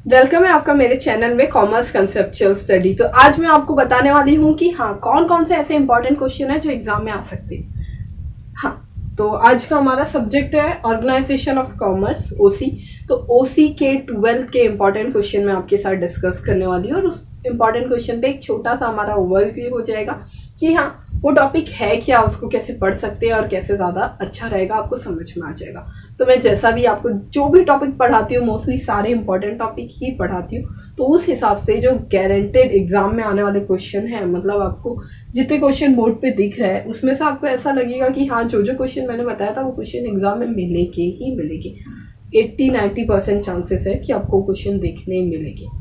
Welcome है आपका मेरे चैनल में कॉमर्स कंसेप्चुअल स्टडी। तो आज मैं आपको बताने वाली हूँ कि हाँ कौन कौन से ऐसे इंपॉर्टेंट क्वेश्चन है जो एग्जाम में आ सकते हैं। हाँ, तो आज का हमारा सब्जेक्ट है ऑर्गेनाइजेशन ऑफ कॉमर्स, ओसी। तो ओसी के 12th के इंपॉर्टेंट क्वेश्चन मैं आपके साथ डिस्कस करने वाली हूँ और उस इंपॉर्टेंट क्वेश्चन पे एक छोटा सा हमारा ओवरव्यू हो जाएगा कि हाँ वो टॉपिक है क्या, उसको कैसे पढ़ सकते हैं और कैसे ज़्यादा अच्छा रहेगा, आपको समझ में आ जाएगा। तो मैं जैसा भी आपको जो भी टॉपिक पढ़ाती हूँ मोस्टली सारे इंपॉर्टेंट टॉपिक ही पढ़ाती हूँ। तो उस हिसाब से जो गारंटेड एग्जाम में आने वाले क्वेश्चन है, मतलब आपको जितने क्वेश्चन बोर्ड पे दिख रहा है उसमें से आपको ऐसा लगेगा कि हाँ जो जो क्वेश्चन मैंने बताया था वो क्वेश्चन एग्जाम में मिलेंगे ही मिलेंगे। 80-90% चांसेस है कि आपको क्वेश्चन देखने मिलेंगे।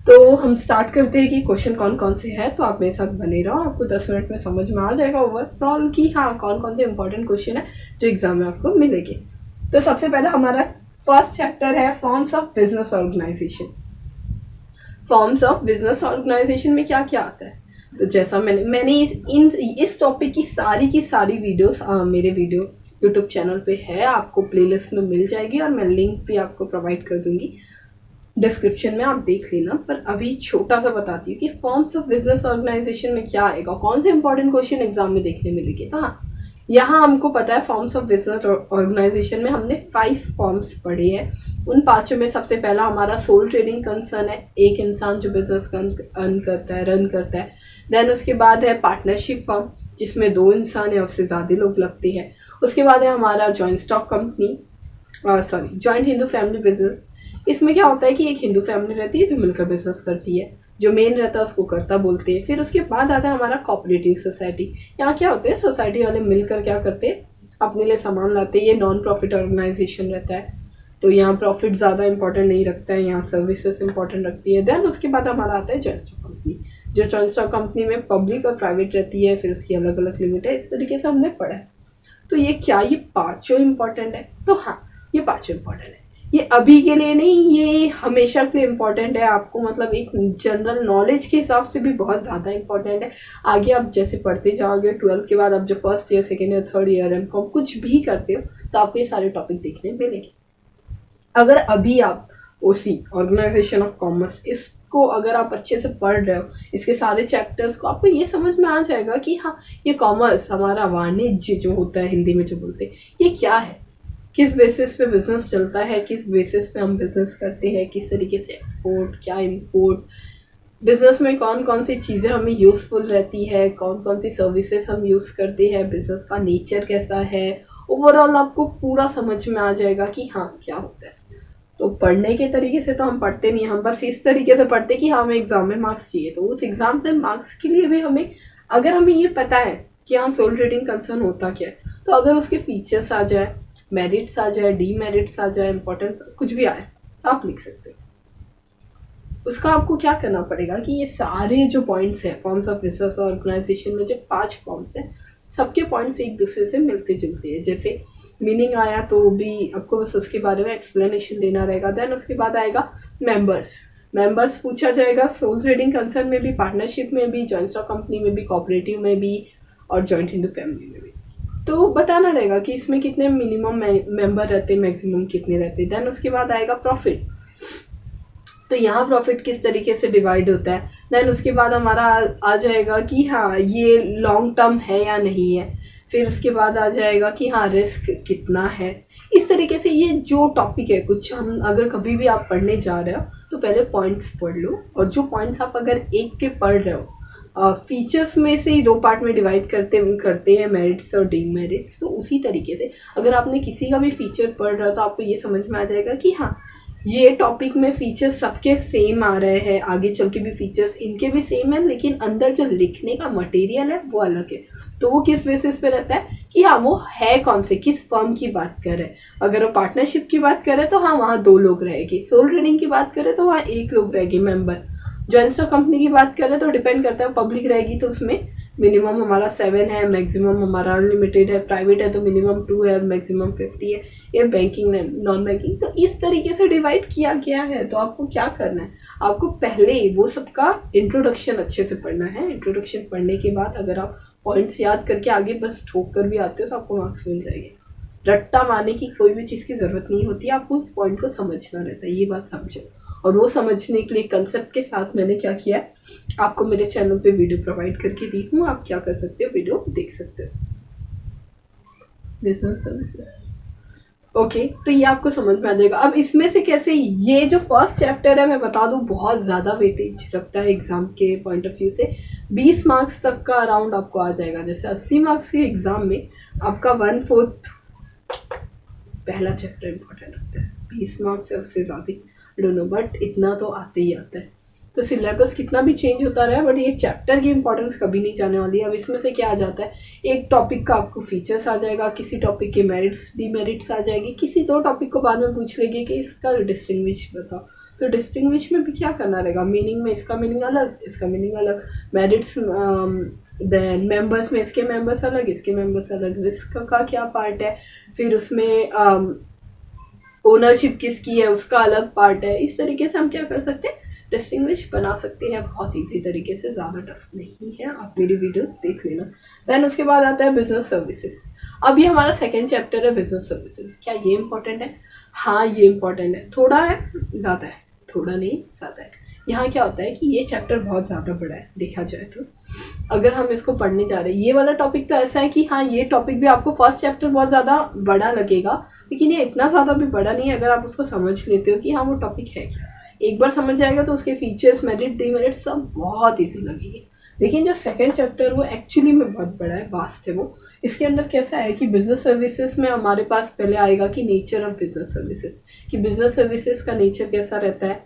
तो हम स्टार्ट करते हैं कि क्वेश्चन कौन कौन से हैं। तो आप मेरे साथ बने रहो, आपको 10 मिनट में समझ में आ जाएगा ओवरऑल कि हाँ कौन कौन से इंपॉर्टेंट क्वेश्चन है जो एग्जाम में आपको मिलेंगे। तो सबसे पहले हमारा फर्स्ट चैप्टर है forms of business organisation. Forms of business organisation में क्या क्या आता है। तो जैसा मैंने इस टॉपिक की सारी वीडियोस मेरे वीडियो यूट्यूब चैनल पे है, आपको प्लेलिस्ट में मिल जाएगी और मैं लिंक भी आपको प्रोवाइड कर दूंगी डिस्क्रिप्शन में, आप देख लेना। पर अभी छोटा सा बताती हूँ कि फॉर्म्स ऑफ बिजनेस ऑर्गेनाइजेशन में क्या आएगा, कौन से इंपॉर्टेंट क्वेश्चन एग्जाम में देखने मिलेंगे। तो हाँ, यहाँ हमको पता है फॉर्म्स ऑफ बिजनेस ऑर्गेनाइजेशन में हमने 5 फॉर्म्स पढ़े हैं। उन 5 में सबसे पहला हमारा सोल ट्रेडिंग कंसर्न है, एक इंसान जो बिजनेस रन करता है। देन उसके बाद है पार्टनरशिप फर्म जिसमें 2 इंसान या उससे ज़्यादा लोग लगते हैं। उसके बाद है हमारा joint stock company, joint Hindu family business. इसमें क्या होता है कि एक हिंदू फैमिली रहती है जो मिलकर बिजनेस करती है, जो मेन रहता है उसको कर्ता बोलते हैं। फिर उसके बाद आता है हमारा कोऑपरेटिव सोसाइटी। यहाँ क्या होते हैं, सोसाइटी वाले मिलकर क्या करते हैं, अपने लिए सामान लाते हैं। ये नॉन प्रॉफिट ऑर्गेनाइजेशन रहता है, तो यहाँ प्रॉफिट ज़्यादा इंपॉर्टेंट नहीं रखता है, यहाँ सर्विसेज इंपॉर्टेंट रखती है। देन उसके बाद हमारा आता है जॉइंट स्टॉक कंपनी, जो जॉइंट स्टॉक कंपनी में पब्लिक और प्राइवेट रहती है, फिर उसकी अलग अलग लिमिट है। इस तरीके से हमने पढ़ा है। तो ये 5 इंपॉर्टेंट है। तो हाँ, ये 5 इंपॉर्टेंट है। ये अभी के लिए नहीं, ये हमेशा के लिए इम्पोर्टेंट है। आपको मतलब एक जनरल नॉलेज के हिसाब से भी बहुत ज़्यादा इंपॉर्टेंट है। आगे आप जैसे पढ़ते जाओगे 12th के बाद, आप जो first year, second year, third year MCom कुछ भी करते हो तो आपको ये सारे टॉपिक देखने मिलेंगे। अगर अभी आप ओसी ऑर्गेनाइजेशन ऑफ कॉमर्स इसको अगर आप अच्छे से पढ़ रहे हो, इसके सारे चैप्टर्स को, आपको ये समझ में आ जाएगा कि हाँ ये कॉमर्स हमारा वाणिज्य जो होता है, हिंदी में जो बोलते हैं, ये क्या है, किस बेसिस पे बिजनेस चलता है, किस बेसिस पे हम बिजनेस करते हैं, किस तरीके से एक्सपोर्ट, क्या इंपोर्ट, बिजनेस में कौन कौन सी चीज़ें हमें यूज़फुल रहती है, कौन कौन सी सर्विसेज हम यूज़ करते हैं, बिजनेस का नेचर कैसा है। ओवरऑल आपको पूरा समझ में आ जाएगा कि हाँ क्या होता है। तो पढ़ने के तरीके से तो हम पढ़ते नहीं, हम बस इस तरीके से पढ़ते कि हमें एग्जाम में मार्क्स चाहिए। तो उस एग्जाम से मार्क्स के लिए भी हमें, अगर हमें ये पता है कि हम सोल ट्रेडिंग कंसर्न होता क्या है, तो अगर उसके फीचर्स आ जाए, मेरिट्स आ जाए, डीमेरिट्स आ जाए, इंपॉर्टेंट कुछ भी आए तो आप लिख सकते हो। उसका आपको क्या करना पड़ेगा कि ये सारे जो पॉइंट्स हैं फॉर्म्स ऑफ बिजनेस ऑर्गेनाइजेशन में, जो 5 फॉर्म्स हैं, सबके पॉइंट्स एक दूसरे से मिलते जुलते हैं। जैसे मीनिंग आया तो भी आपको बस उसके बारे में एक्सप्लेनेशन देना रहेगा। देन उसके बाद आएगा मेंबर्स पूछा जाएगा, सोल ट्रेडिंग कंसर्न में भी, पार्टनरशिप में भी, जॉइंट स्टॉक कंपनी में भी, कोऑपरेटिव में भी और जॉइंट हिंदू फैमिली में भी। तो बताना रहेगा कि इसमें कितने मिनिमम मेंबर रहते हैं, मैक्सिमम कितने रहते हैं। देन उसके बाद आएगा प्रॉफिट, तो यहाँ प्रॉफिट किस तरीके से डिवाइड होता है। देन उसके बाद हमारा आ जाएगा कि हाँ ये लॉन्ग टर्म है या नहीं है। फिर उसके बाद आ जाएगा कि हाँ रिस्क कितना है। इस तरीके से ये जो टॉपिक है, कुछ हम अगर कभी भी आप पढ़ने जा रहे हो तो पहले पॉइंट्स पढ़ लो, और जो पॉइंट्स आप अगर एक के पढ़ रहे हो, फीचर्स में से ही 2 पार्ट में डिवाइड करते हैं, मेरिट्स और डीमेरिट्स। तो उसी तरीके से अगर आपने किसी का भी फीचर पढ़ रहा हो तो आपको ये समझ में आ जाएगा कि हाँ ये टॉपिक में फीचर्स सबके सेम आ रहे हैं, आगे चल के भी फीचर्स इनके भी सेम है, लेकिन अंदर जो लिखने का मटेरियल है वो अलग है। तो वो किस बेसिस पे रहता है कि हाँ वो है कौन से, किस फर्म की बात कर रहे हैं। अगर वो पार्टनरशिप की बात करें तो हाँ वहाँ 2 लोग रहेंगे, सोल ट्रेडिंग की बात करें तो वहाँ 1 लोग रहेगी मेंबर, जॉइंट स्टॉक कंपनी की बात करें तो डिपेंड करता है, पब्लिक रहेगी तो उसमें मिनिमम हमारा 7 है, मैक्सिमम हमारा अनलिमिटेड है, प्राइवेट है तो मिनिमम 2 है, मैक्सिमम 50 है, ये बैंकिंग नॉन बैंकिंग। तो इस तरीके से डिवाइड किया गया है। तो आपको क्या करना है, आपको पहले वो सबका इंट्रोडक्शन अच्छे से पढ़ना है। इंट्रोडक्शन पढ़ने के बाद अगर आप पॉइंट्स याद करके आगे बस ठोक कर भी आते हो तो आपको मार्क्स मिल जाएंगे। रट्टा मारने की कोई भी चीज़ की ज़रूरत नहीं होती है, आपको उस पॉइंट को समझना रहता है, ये बात समझो। और वो समझने के लिए कंसेप्ट के साथ मैंने क्या किया है, आपको मेरे चैनल पे वीडियो प्रोवाइड करके दी हूँ। आप क्या कर सकते हो, वीडियो देख सकते हो। बिजनेस सर्विसेज, ओके, तो ये आपको समझ में आ जाएगा। अब इसमें से कैसे, ये जो फर्स्ट चैप्टर है मैं बता दूं बहुत ज़्यादा वेटेज रखता है एग्जाम के पॉइंट ऑफ व्यू से। 20 मार्क्स तक का अराउंड आपको आ जाएगा। जैसे 80 मार्क्स के एग्जाम में आपका 1/4 पहला चैप्टर इंपॉर्टेंट रखता है। 20 मार्क्स से उससे ज़्यादा डोंट नो, बट इतना तो आते ही आता है। तो सिलेबस कितना भी चेंज होता रहा है, बट ये चैप्टर की इंपॉर्टेंस कभी नहीं जाने वाली है। अब इसमें से क्या आ जाता है, एक टॉपिक का आपको फीचर्स आ जाएगा, किसी टॉपिक के मेरिट्स डिमेरिट्स आ जाएगी, किसी दो टॉपिक को बाद में पूछ लेंगे कि इसका डिस्टिंग्विश बताओ। तो डिस्टिंग्विश में भी क्या करना रहेगा, मीनिंग में इसका मीनिंग अलग, इसका मीनिंग अलग, मेरिट्स, देन मेंबर्स में इसके मेंबर्स अलग, इसके मेंबर्स अलग, रिस्क का क्या पार्ट है, फिर उसमें ओनरशिप किसकी है उसका अलग पार्ट है। इस तरीके से हम क्या कर सकते हैं, डिस्टिंग्विश बना सकते हैं बहुत इजी तरीके से, ज़्यादा टफ नहीं है। आप मेरी वीडियोस देख लेना। देन उसके बाद आता है बिजनेस सर्विसेज। अब ये हमारा सेकंड चैप्टर है बिजनेस सर्विसेज। क्या ये इंपॉर्टेंट है? हाँ ये इंपॉर्टेंट है, थोड़ा है ज़्यादा है, थोड़ा नहीं ज़्यादा है। यहाँ क्या होता है कि ये चैप्टर बहुत ज़्यादा बड़ा है देखा जाए तो। अगर हम इसको पढ़ने जा रहे हैं, ये वाला टॉपिक तो ऐसा है कि हाँ ये टॉपिक भी आपको फर्स्ट चैप्टर बहुत ज़्यादा बड़ा लगेगा, लेकिन ये इतना ज़्यादा भी बड़ा नहीं है अगर आप उसको समझ लेते हो कि हाँ वो टॉपिक है क्या। एक बार समझ जाएगा तो उसके फीचर्स, मेरिट, डिमेरिट सब बहुत ईजी लगेगी। लेकिन जो सेकंड चैप्टर वो एक्चुअली में बहुत बड़ा है, वास्ट है वो। इसके अंदर कैसा है कि बिजनेस सर्विसेज में हमारे पास पहले आएगा कि नेचर ऑफ बिजनेस सर्विसेज, कि बिजनेस सर्विसेज का नेचर कैसा रहता है।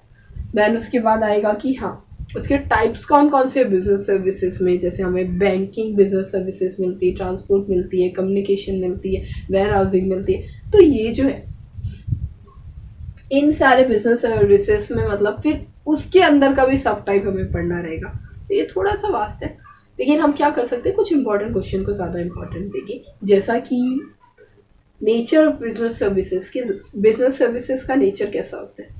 देन उसके बाद आएगा कि हाँ उसके टाइप्स कौन कौन से बिजनेस सर्विसेज में, जैसे हमें बैंकिंग बिजनेस सर्विसेज मिलती है, ट्रांसपोर्ट मिलती है, कम्युनिकेशन मिलती है, वेयर हाउसिंग मिलती है। तो ये जो है इन सारे बिजनेस सर्विसेज में मतलब फिर उसके अंदर का भी सब टाइप हमें पढ़ना रहेगा। तो ये थोड़ा सा वास्ट है, लेकिन हम क्या कर सकते हैं, कुछ इंपॉर्टेंट क्वेश्चन को ज़्यादा इंपॉर्टेंट देंगे, जैसा कि नेचर ऑफ बिजनेस सर्विसेज, की बिजनेस सर्विसेज का नेचर कैसा होता है।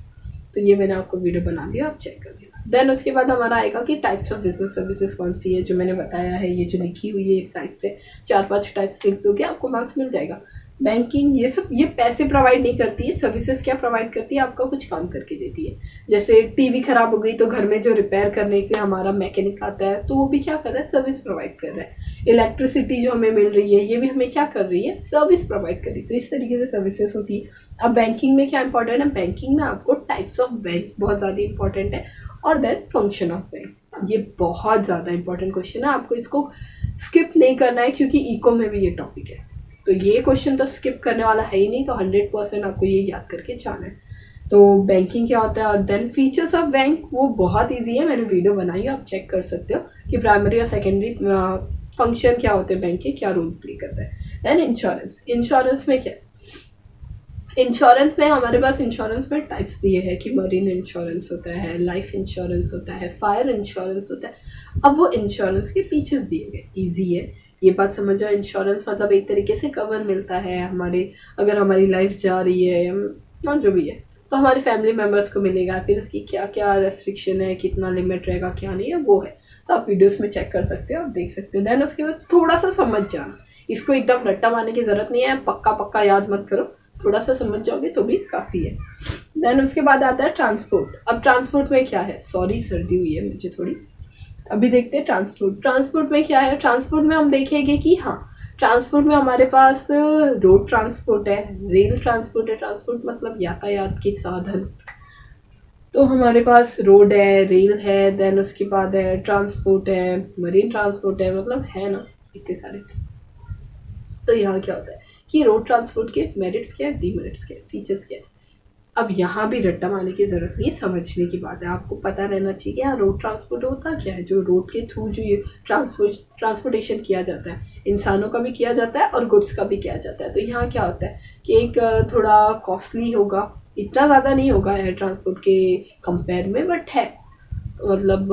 तो ये मैंने आपको वीडियो बना दिया, आप चेक कर लेना। देन उसके बाद हमारा आएगा कि टाइप्स ऑफ बिजनेस सर्विसेज कौन सी है, जो मैंने बताया है, ये जो लिखी हुई है एक टाइप से 4-5 टाइप्स लिख दोगे आपको मार्क्स मिल जाएगा। बैंकिंग ये सब, ये पैसे प्रोवाइड नहीं करती है, सर्विसेज क्या प्रोवाइड करती है, आपका कुछ काम करके देती है। जैसे टीवी खराब हो गई तो घर में जो रिपेयर करने के हमारा मैकेनिक आता है, तो वो भी क्या कर रहा है, सर्विस प्रोवाइड कर रहा है। इलेक्ट्रिसिटी जो हमें मिल रही है, ये भी हमें क्या कर रही है, सर्विस प्रोवाइड कर रही है। तो इस तरीके से सर्विसेज होती है। अब बैंकिंग में क्या इंपॉर्टेंट है, बैंकिंग में आपको टाइप्स ऑफ बैंक बहुत ज़्यादा इंपॉर्टेंट है, और देन फंक्शन ऑफ बैंक, ये बहुत ज़्यादा इंपॉर्टेंट क्वेश्चन है। आपको इसको स्किप नहीं करना है, क्योंकि इको में भी ये टॉपिक है। तो ये क्वेश्चन तो स्किप करने वाला है ही नहीं, तो 100% आपको ये याद करके जाना है। तो बैंकिंग क्या होता है, और देन फीचर्स ऑफ बैंक, वो बहुत इजी है, मैंने वीडियो बनाई है, आप चेक कर सकते हो कि प्राइमरी और सेकेंडरी फंक्शन क्या होते हैं बैंक के, क्या रोल प्ले करता है। देन इंश्योरेंस, इंश्योरेंस में क्या है, इंश्योरेंस में हमारे पास इंश्योरेंस में टाइप्स दिए हैं कि मरीन इंश्योरेंस होता है, लाइफ इंश्योरेंस होता है, फायर इंश्योरेंस होता है। अब वो इंश्योरेंस के फीचर्स दिए गए, ईजी है ये बात समझ जाओ। इंश्योरेंस मतलब एक तरीके से कवर मिलता है हमारे, अगर हमारी लाइफ जा रही है और जो भी है, तो हमारे फैमिली मेम्बर्स को मिलेगा। फिर इसकी क्या क्या रेस्ट्रिक्शन है, कितना लिमिट रहेगा, क्या नहीं है, वो है। तो आप वीडियोस में चेक कर सकते हो, आप देख सकते हो। देन उसके बाद थोड़ा सा समझ जाना, इसको एकदम रट्टा मारने की जरूरत नहीं है, पक्का पक्का याद मत करो, थोड़ा सा समझ जाओगे तो भी काफ़ी है। देन उसके बाद आता है ट्रांसपोर्ट। अब ट्रांसपोर्ट में क्या है, सॉरी सर्दी हुई है मुझे थोड़ी, अभी देखते हैं ट्रांसपोर्ट। ट्रांसपोर्ट में क्या है, ट्रांसपोर्ट में हम देखेंगे कि हाँ ट्रांसपोर्ट में हमारे पास रोड ट्रांसपोर्ट है, रेल ट्रांसपोर्ट है। ट्रांसपोर्ट मतलब यातायात के साधन, तो हमारे पास रोड है, रेल है, देन उसके बाद है ट्रांसपोर्ट है, मरीन ट्रांसपोर्ट है, मतलब है ना इतने सारे। तो यहाँ क्या होता है कि रोड ट्रांसपोर्ट के मेरिट्स क्या है, डिमेरिट्स क्या है, फीचर्स क्या है। अब यहाँ भी रट्टा मारने की ज़रूरत नहीं है, समझने की बात है। आपको पता रहना चाहिए कि हाँ रोड ट्रांसपोर्ट होता क्या है, जो रोड के थ्रू जो ये ट्रांसपोर्टेशन किया जाता है, इंसानों का भी किया जाता है और गुड्स का भी किया जाता है। तो यहाँ क्या होता है कि एक थोड़ा कॉस्टली होगा, इतना ज़्यादा नहीं होगा एयर ट्रांसपोर्ट के कंपेयर में, बट है मतलब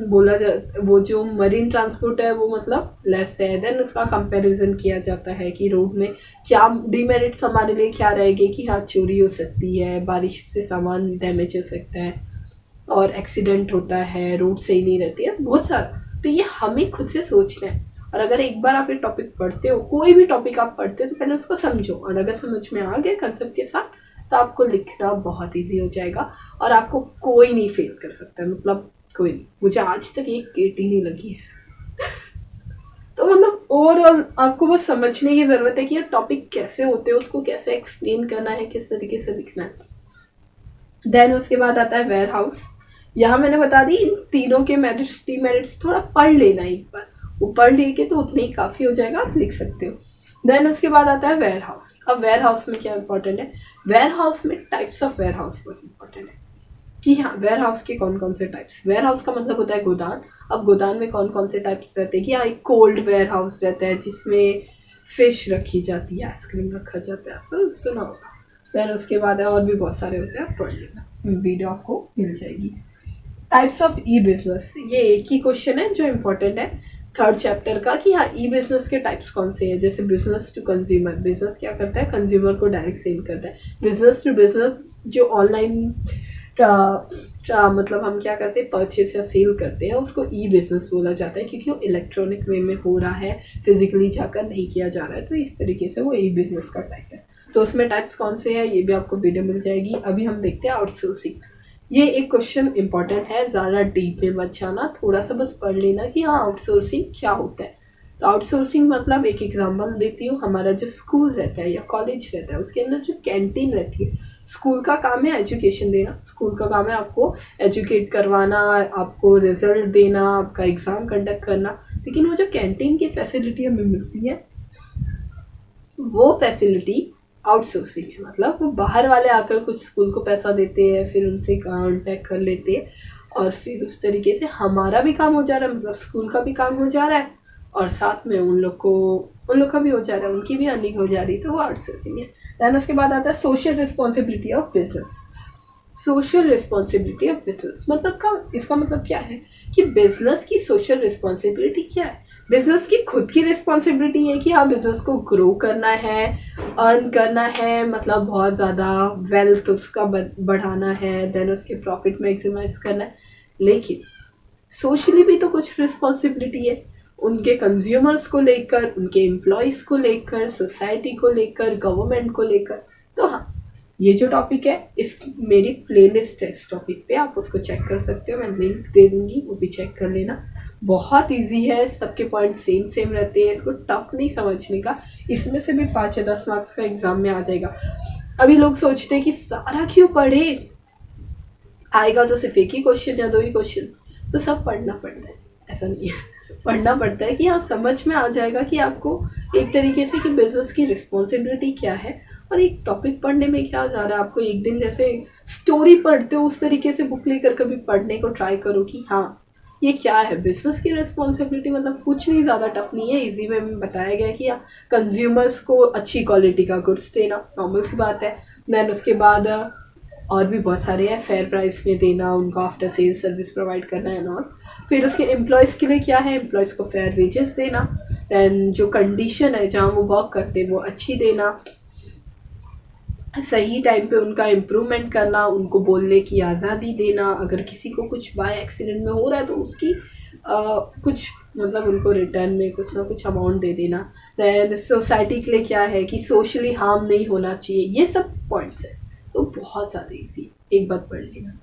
बोला जा, वो जो मरीन ट्रांसपोर्ट है वो मतलब लेस है। देन उसका कंपैरिजन किया जाता है कि रोड में क्या डिमेरिट्स हमारे लिए क्या रहेंगे, कि हाँ चोरी हो सकती है, बारिश से सामान डैमेज हो सकता है, और एक्सीडेंट होता है, रोड सही नहीं रहती है, बहुत सारा। तो ये हमें खुद से सोचना है। और अगर एक बार आप ये टॉपिक पढ़ते हो, कोई भी टॉपिक आप पढ़ते हो, तो पहले उसको समझो, और अगर समझ में आ गया कंसेप्ट के साथ, तो आपको लिखना बहुत ईजी हो जाएगा और आपको कोई नहीं फेल कर सकता, मतलब कोई नहीं। मुझे आज तक एक केटी नहीं लगी है। तो मतलब ओवरऑल आपको बस समझने की ज़रूरत है कि ये टॉपिक कैसे होते हैं, उसको कैसे एक्सप्लेन करना है, किस तरीके से लिखना है। देन उसके बाद आता है वेयर हाउस। यहाँ मैंने बता दी इन तीनों के मेरिट्स थोड़ा पढ़ लेना एक बार, वो पढ़ लेके तो उतने ही काफ़ी हो जाएगा, आप लिख सकते हो। देन उसके बाद आता है वेयर हाउस। अब वेयर हाउस में क्या इंपॉर्टेंट है, वेयर हाउस में टाइप्स ऑफ वेयर हाउस बहुत इंपॉर्टेंट है कि हाँ वेयर हाउस के कौन कौन से टाइप्स। वेयर हाउस का मतलब होता है गोदान। अब गोदान में कौन कौन से टाइप्स रहते हैं कि हाँ एक कोल्ड वेयर हाउस रहता है जिसमें फिश रखी जाती है, आइसक्रीम रखा जाता है, सब सुना होगा। देन उसके बाद और भी बहुत सारे होते हैं, पढ़ लेना, वीडियो आपको मिल जाएगी। टाइप्स ऑफ ई बिजनेस, ये एक ही क्वेश्चन है जो इम्पोर्टेंट है थर्ड चैप्टर का कि हाँ ई बिजनेस के टाइप्स कौन से हैं। जैसे बिजनेस टू कंज्यूमर, बिजनेस क्या करता है, कंज्यूमर को डायरेक्ट सेल करता है। बिजनेस टू बिजनेस जो ऑनलाइन मतलब हम क्या करते हैं, परचेस या सेल करते हैं, उसको ई बिजनेस बोला जाता है क्योंकि वो इलेक्ट्रॉनिक वे में हो रहा है, फिजिकली जाकर नहीं किया जा रहा है, तो इस तरीके से वो ई बिजनेस का टाइप है। तो उसमें टाइप्स कौन से हैं ये भी आपको वीडियो मिल जाएगी। अभी हम देखते हैं आउटसोर्सिंग। ये एक क्वेश्चन इंपॉर्टेंट है, ज़्यादा डीप में मत जाना, थोड़ा सा बस पढ़ लेना कि हाँ आउटसोर्सिंग क्या होता है। तो आउटसोर्सिंग मतलब एक एग्जांपल देती हूँ, हमारा जो स्कूल रहता है या कॉलेज रहता है उसके अंदर जो कैंटीन रहती है, स्कूल का काम है एजुकेशन देना, स्कूल का काम है आपको एजुकेट करवाना, आपको रिजल्ट देना, आपका एग्ज़ाम कंडक्ट करना, लेकिन वो जो कैंटीन की फैसिलिटी हमें मिलती है वो फैसिलिटी आउटसोर्सिंग है। मतलब वो बाहर वाले आकर कुछ स्कूल को पैसा देते हैं, फिर उनसे कांटेक्ट कर लेते हैं और फिर उस तरीके से हमारा भी काम हो जा रहा है, मतलब स्कूल का भी काम हो जा रहा है और साथ में उन लोग का भी हो जा रहा है, उनकी भी अर्निंग हो जा रही है, तो वो आउटसोर्सिंग है। दैन उसके बाद आता है social responsibility of business. Social responsibility of business मतलब इसका मतलब क्या है कि बिजनेस की सोशल रिस्पॉन्सिबिलिटी क्या है। बिजनेस की खुद की रिस्पॉन्सिबिलिटी है कि हाँ बिजनेस को ग्रो करना है, अर्न करना है, मतलब बहुत ज़्यादा वेल्थ उसका बढ़ाना है, देन उसके प्रॉफिट मैक्सिमाइज करना है, लेकिन सोशली भी तो कुछ रिस्पॉन्सिबिलिटी है, उनके कंज्यूमर्स को लेकर, उनके एम्प्लॉयज़ को लेकर, सोसाइटी को लेकर, गवर्नमेंट को लेकर। तो हाँ ये जो टॉपिक है इस मेरी प्लेलिस्ट है इस टॉपिक पे, आप उसको चेक कर सकते हो, मैं लिंक दे दूंगी, वो भी चेक कर लेना। बहुत इजी है, सबके पॉइंट सेम रहते हैं, इसको टफ नहीं समझने का, इसमें से भी 5 या 10 मार्क्स का एग्जाम में आ जाएगा। अभी लोग सोचते हैं कि सारा क्यों पढ़े, आएगा तो सिर्फ एक ही क्वेश्चन या 2 ही क्वेश्चन, तो सब पढ़ना पड़ता है, ऐसा नहीं है, पढ़ना पड़ता है कि हाँ समझ में आ जाएगा कि आपको एक तरीके से कि बिजनेस की रिस्पॉन्सिबिलिटी क्या है और एक टॉपिक पढ़ने में क्या जा रहा है। आपको एक दिन जैसे स्टोरी पढ़ते हो उस तरीके से बुक लेकर कभी पढ़ने को ट्राई करो कि हाँ ये क्या है बिजनेस की रिस्पॉन्सिबिलिटी, मतलब कुछ नहीं, ज़्यादा टफ नहीं है, इजी वे में बताया गया कि कंज्यूमर्स को अच्छी क्वालिटी का गुड्स देना, नॉर्मल सी बात है। दैन उसके बाद और भी बहुत सारे हैं, फेयर प्राइस में देना, उनको आफ्टर सेल सर्विस प्रोवाइड करना है और फिर उसके एम्प्लॉयज़ के लिए क्या है, एम्प्लॉयज़ को फेयर वेजेस देना, दैन जो कंडीशन है जहाँ वो वर्क करते हैं वो अच्छी देना, सही टाइम पे उनका इम्प्रूवमेंट करना, उनको बोलने की आज़ादी देना, अगर किसी को कुछ बाय एक्सीडेंट में हो रहा है तो उसकी कुछ मतलब उनको रिटर्न में कुछ ना कुछ अमाउंट दे देना। दैन सोसाइटी के लिए क्या है कि सोशली हार्म नहीं होना चाहिए, ये सब पॉइंट्स है, तो बहुत ज़्यादा इजी, एक बार पढ़ लेना।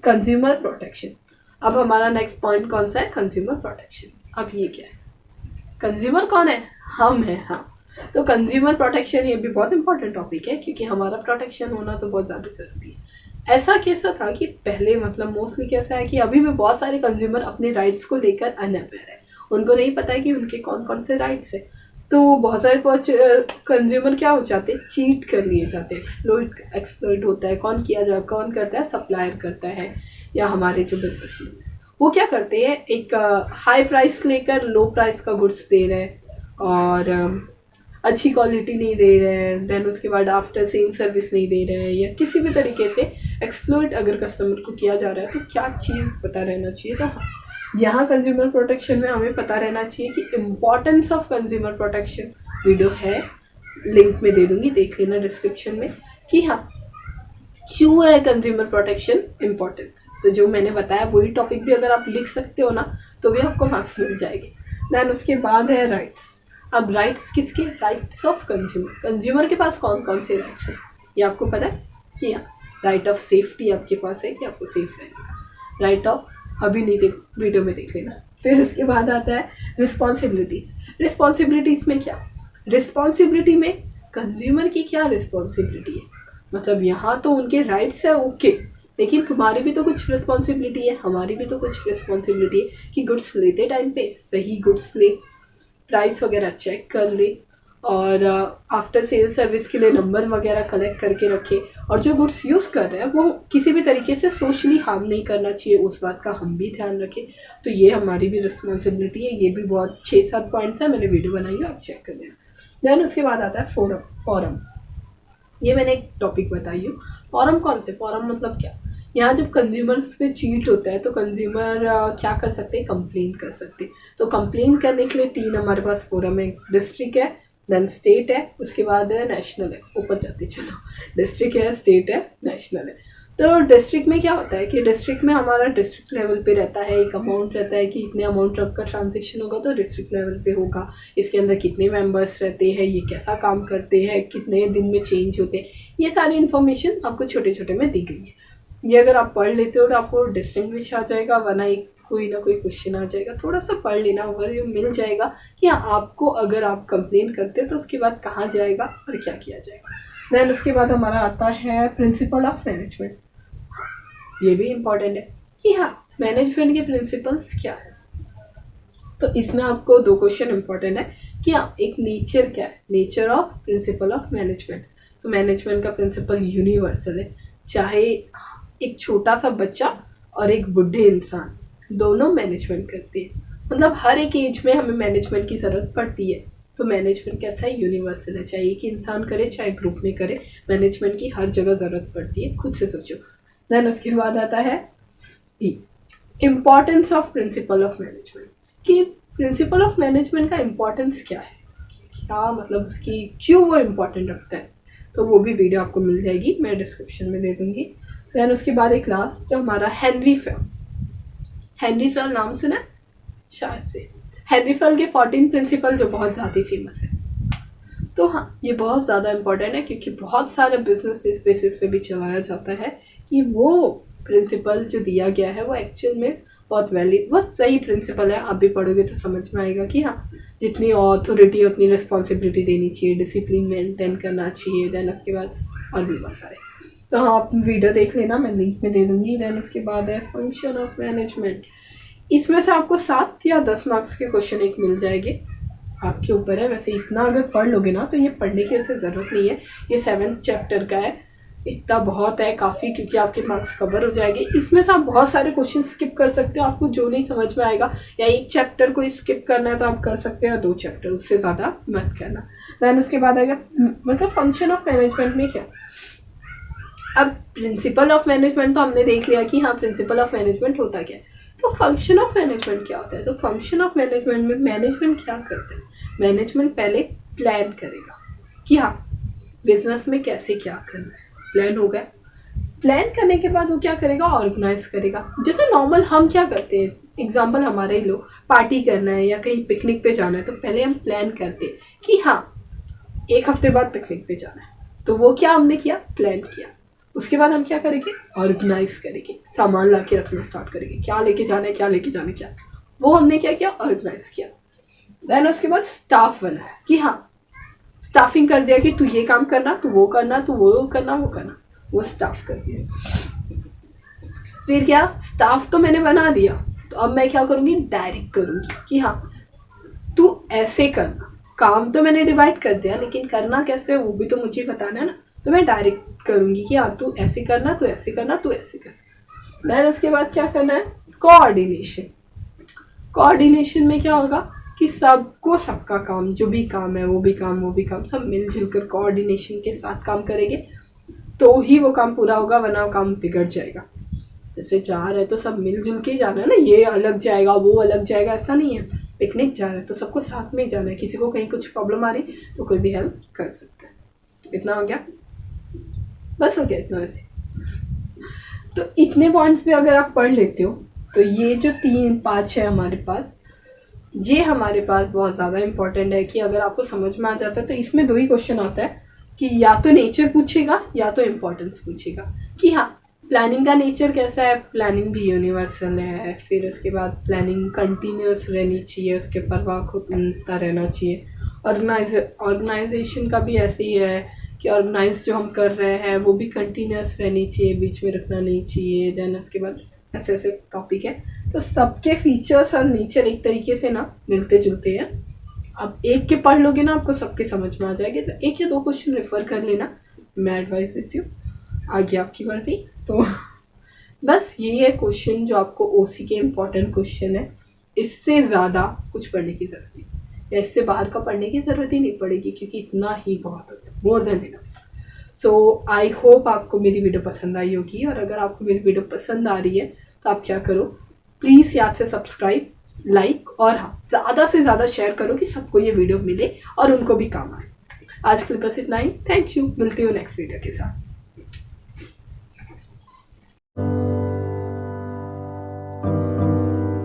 कंज्यूमर प्रोटेक्शन, अब हमारा नेक्स्ट पॉइंट कौन सा है, कंज्यूमर प्रोटेक्शन। अब ये क्या है, कंज्यूमर कौन है, हम हैं, हाँ। तो कंज्यूमर प्रोटेक्शन ये भी बहुत इंपॉर्टेंट टॉपिक है क्योंकि हमारा प्रोटेक्शन होना तो बहुत ज़्यादा ज़रूरी है। ऐसा कैसा था कि पहले मतलब मोस्टली कैसा है कि अभी भी बहुत सारे कंज्यूमर अपने राइट्स को लेकर अनअवेयर है, उनको नहीं पता है कि उनके कौन कौन से राइट्स है, तो बहुत सारे कंज्यूमर क्या हो जाते हैं, चीट कर लिए जाते हैं, एक्सप्लॉइट होता है, कौन करता है, सप्लायर करता है या हमारे जो बिजनेस में वो क्या करते हैं, एक हाई प्राइस लेकर लो प्राइस का गुड्स दे रहे हैं और अच्छी क्वालिटी नहीं दे रहे हैं, देन उसके बाद आफ्टर सेल सर्विस नहीं दे रहे हैं, या किसी भी तरीके से एक्सप्लॉइट अगर कस्टमर को किया जा रहा है, तो क्या चीज़ पता रहना चाहिए। तो हाँ यहाँ कंज्यूमर प्रोटेक्शन में हमें पता रहना चाहिए कि importance of consumer protection video है, लिंक में दे दूंगी, देख लेना डिस्क्रिप्शन में कि हाँ क्यों है कंज्यूमर प्रोटेक्शन इम्पोर्टेंस। तो जो मैंने बताया वही टॉपिक भी अगर आप लिख सकते हो ना तो भी आपको मार्क्स मिल जाएंगे। दैन उसके बाद है राइट्स। अब राइट्स किसके? Rights of consumer. कंज्यूमर के पास कौन कौन से राइट्स हैं ये आपको पता है कि हाँ, राइट ऑफ सेफ्टी आपके पास है कि आपको सेफ रहने का। राइट ऑफ, अभी नहीं देखो, वीडियो में देख लेना। फिर उसके बाद आता है रिस्पॉन्सिबिलिटीज। रिस्पॉन्सिबिलिटीज में क्या? रिस्पॉन्सिबिलिटी में कंज्यूमर की क्या रिस्पॉन्सिबिलिटी है, मतलब यहाँ तो उनके राइट्स है ओके, लेकिन तुम्हारी भी तो कुछ रिस्पॉन्सिबिलिटी है, हमारी भी तो कुछ रिस्पॉन्सिबिलिटी है कि गुड्स लेते टाइम पे सही गुड्स ले, प्राइस वगैरह चेक कर ले, और आफ्टर सेल सर्विस के लिए नंबर वगैरह कलेक्ट करके रखे, और जो गुड्स यूज़ कर रहे हैं वो किसी भी तरीके से सोशली हार्म नहीं करना चाहिए, उस बात का हम भी ध्यान रखें। तो ये हमारी भी रिस्पॉन्सिबिलिटी है। ये भी बहुत 6-7 पॉइंट्स है, मैंने वीडियो बनाई है, आप चेक कर लेना। देन उसके बाद आता है फॉरम। ये मैंने एक टॉपिक बताई हूँ। फॉरम कौन से? फॉरम मतलब क्या? यहाँ जब कंज्यूमर्स पे चीट होता है तो कंज्यूमर क्या कर सकते हैं? कंप्लेन कर सकते हैं। तो कंप्लेन करने के लिए 3 हमारे पास फोरम है। डिस्ट्रिक्ट है, देन स्टेट है, उसके बाद नेशनल है। ऊपर जाते चलो, डिस्ट्रिक्ट है, स्टेट है, नेशनल है। तो डिस्ट्रिक्ट में क्या होता है कि डिस्ट्रिक्ट में हमारा डिस्ट्रिक्ट लेवल पे रहता है, एक अमाउंट रहता है कि इतने अमाउंट का ट्रांजेक्शन होगा तो डिस्ट्रिक्ट लेवल पे होगा। इसके अंदर कितने मेंबर्स रहते हैं, ये कैसा काम करते हैं, कितने दिन में चेंज होते हैं, ये सारी इन्फॉर्मेशन आपको छोटे छोटे में दी गई है। ये अगर आप पढ़ लेते हो तो आपको डिस्टिंग्विश आ जाएगा, वरना एक कोई ना कोई क्वेश्चन आ जाएगा। थोड़ा सा पढ़ लेना, ओवरव्यू मिल जाएगा कि आपको अगर आप कंप्लेन करते हो तो उसके बाद कहाँ जाएगा और क्या किया जाएगा। देन उसके बाद हमारा आता है प्रिंसिपल ऑफ मैनेजमेंट। ये भी इम्पॉर्टेंट है कि हाँ, मैनेजमेंट के प्रिंसिपल्स क्या है। तो इसमें आपको 2 क्वेश्चन इम्पॉर्टेंट है कि हाँ, एक नेचर क्या है, nature of principle of management. तो मैनेजमेंट का प्रिंसिपल यूनिवर्सल है, चाहे एक छोटा सा बच्चा और एक बूढ़े इंसान दोनों मैनेजमेंट करते हैं, मतलब हर एक एज में हमें मैनेजमेंट की ज़रूरत पड़ती है। तो मैनेजमेंट कैसा है? यूनिवर्सल है, चाहे एक इंसान करे चाहे ग्रुप में करे, मैनेजमेंट की हर जगह ज़रूरत पड़ती है, खुद से सोचो। देन उसके बाद आता है importance of principle of management, कि प्रिंसिपल ऑफ मैनेजमेंट का इम्पॉर्टेंस क्या है, क्या मतलब उसकी क्यों वो इम्पॉर्टेंट रखता है। तो वो भी वीडियो आपको मिल जाएगी, मैं डिस्क्रिप्शन में दे दूँगी। देन उसके बाद एक लास्ट हमारा हेनरी फेल। हेनरी फेल नाम सुना शायद से। हेनरी फेल के 14 प्रिंसिपल जो बहुत ज़्यादा फेमस है। तो हाँ, ये बहुत ज़्यादा इम्पोर्टेंट है क्योंकि बहुत सारे बिजनेस इस बेसिस पे भी चलाया जाता है कि वो प्रिंसिपल जो दिया गया है वो एक्चुअल में बहुत वैलिड, बहुत सही प्रिंसिपल है। आप भी पढ़ोगे तो समझ में आएगा कि हाँ, जितनी अथॉरिटी उतनी रिस्पॉन्सिबिलिटी देनी चाहिए, डिसिप्लिन मेंटेन करना चाहिए। देन उसके बाद और भी बहुत सारे, तो हाँ आप वीडियो देख लेना, मैं लिंक में दे दूँगी। देन उसके बाद है फंक्शन ऑफ मैनेजमेंट। इसमें से आपको 7 या 10 मार्क्स के क्वेश्चन एक मिल जाएंगे, आपके ऊपर है। वैसे इतना अगर पढ़ लोगे ना तो ये पढ़ने की वैसे ज़रूरत नहीं है, ये 7th चैप्टर का है, इतना बहुत है काफ़ी, क्योंकि आपके मार्क्स कवर हो जाएंगे। इसमें से आप बहुत सारे क्वेश्चन स्किप कर सकते हो, आपको जो नहीं समझ में आएगा, या एक चैप्टर को स्किप करना है तो आप कर सकते हो, 2 चैप्टर, उससे ज़्यादा मत करना। देन उसके बाद आएगा मतलब फंक्शन ऑफ मैनेजमेंट में क्या। अब प्रिंसिपल ऑफ मैनेजमेंट तो हमने देख लिया कि हाँ, प्रिंसिपल ऑफ मैनेजमेंट होता क्या है। तो फंक्शन ऑफ मैनेजमेंट क्या होता है? तो फंक्शन ऑफ मैनेजमेंट में मैनेजमेंट क्या करता है? मैनेजमेंट पहले प्लान करेगा कि हाँ, बिजनेस में कैसे क्या करना है। प्लान हो गया, प्लान करने के बाद वो क्या करेगा? ऑर्गेनाइज करेगा। जैसे नॉर्मल हम क्या करते हैं, एग्जाम्पल हमारा ही लो, पार्टी करना है या कहीं पिकनिक पे जाना है, तो पहले हम प्लान करते हैं कि हाँ, 1 हफ्ते बाद पिकनिक पे जाना है। तो वो क्या हमने किया? प्लान किया। उसके बाद हम क्या करेंगे? ऑर्गेनाइज करेंगे, सामान ला के रखना स्टार्ट करेंगे, क्या लेके जाना है, क्या लेके जाना है, क्या, वो हमने क्या किया? ऑर्गेनाइज किया। देन उसके बाद स्टाफ बनाया कि हाँ, स्टाफिंग कर दिया कि तू ये काम करना, तू वो करना, तू वो करना, वो करना, वो स्टाफ कर दिया। फिर क्या, स्टाफ तो मैंने बना दिया, तो अब मैं क्या करूँगी? डायरेक्ट करूँगी कि हाँ, तू ऐसे करना। काम तो मैंने डिवाइड कर दिया, लेकिन करना कैसे वो भी तो मुझे बताना है ना। तो मैं डायरेक्ट करूँगी कि हाँ, तू ऐसे करना, तू ऐसे करना, तू ऐसे करना। देन उसके बाद क्या करना है? कोऑर्डिनेशन। कोऑर्डिनेशन में क्या होगा कि सबको सबका काम, जो भी काम है, वो भी काम, वो भी काम, सब मिलजुल कर कोऑर्डिनेशन के साथ काम करेंगे तो ही वो काम पूरा होगा, वरना वो काम बिगड़ जाएगा। जैसे जा रहे तो सब मिलजुल के ही जाना है ना, ये अलग जाएगा वो अलग जाएगा, ऐसा नहीं है। पिकनिक जा रहे हैं तो सबको साथ में ही जाना है, किसी को कहीं कुछ प्रॉब्लम आ रही तो कोई भी हेल्प कर सकता है। इतना हो गया, बस हो गया इतना। वैसे तो इतने पॉइंट्स पे अगर आप पढ़ लेते हो तो ये जो 3-5 है हमारे पास, ये हमारे पास बहुत ज़्यादा इंपॉर्टेंट है कि अगर आपको समझ में आ जाता है तो इसमें 2 ही क्वेश्चन आता है कि या तो नेचर पूछेगा या तो इम्पोर्टेंस पूछेगा कि हाँ प्लानिंग का नेचर कैसा है, प्लानिंग भी यूनिवर्सल है, फिर उसके बाद प्लानिंग कंटिन्यूस रहनी चाहिए, उसके प्रभाव होता रहना चाहिए। ऑर्गेनाइजेशन का भी ऐसे ही है कि ऑर्गेनाइज जो हम कर रहे हैं वो भी कंटिन्यूस रहनी चाहिए, बीच में रखना नहीं चाहिए। देन उसके बाद ऐसे ऐसे टॉपिक है। तो सबके फीचर्स और नेचर एक तरीके से ना मिलते जुलते हैं। अब एक के पढ़ लोगे ना आपको सबके समझ में आ जाएगी, तो 1 या 2 क्वेश्चन रेफर कर लेना, मैं एडवाइस देती हूँ, आगे आपकी मर्जी। तो बस यही है क्वेश्चन जो आपको ओसी के इम्पोर्टेंट क्वेश्चन है। इससे ज़्यादा कुछ पढ़ने की ज़रूरत नहीं, या इससे बाहर का पढ़ने की ज़रूरत ही नहीं पड़ेगी, क्योंकि इतना ही बहुत होता है, more than enough. So I hope आपको मेरी वीडियो पसंद आई होगी, और अगर आपको मेरी वीडियो पसंद आ रही है तो आप क्या करो, प्लीज़ याद से सब्सक्राइब, लाइक और हाँ ज़्यादा से ज़्यादा शेयर करो कि सबको ये वीडियो मिले और उनको भी काम आए। आज के लिए बस इतना ही। थैंक यू, मिलती हूँ नेक्स्ट वीडियो के साथ।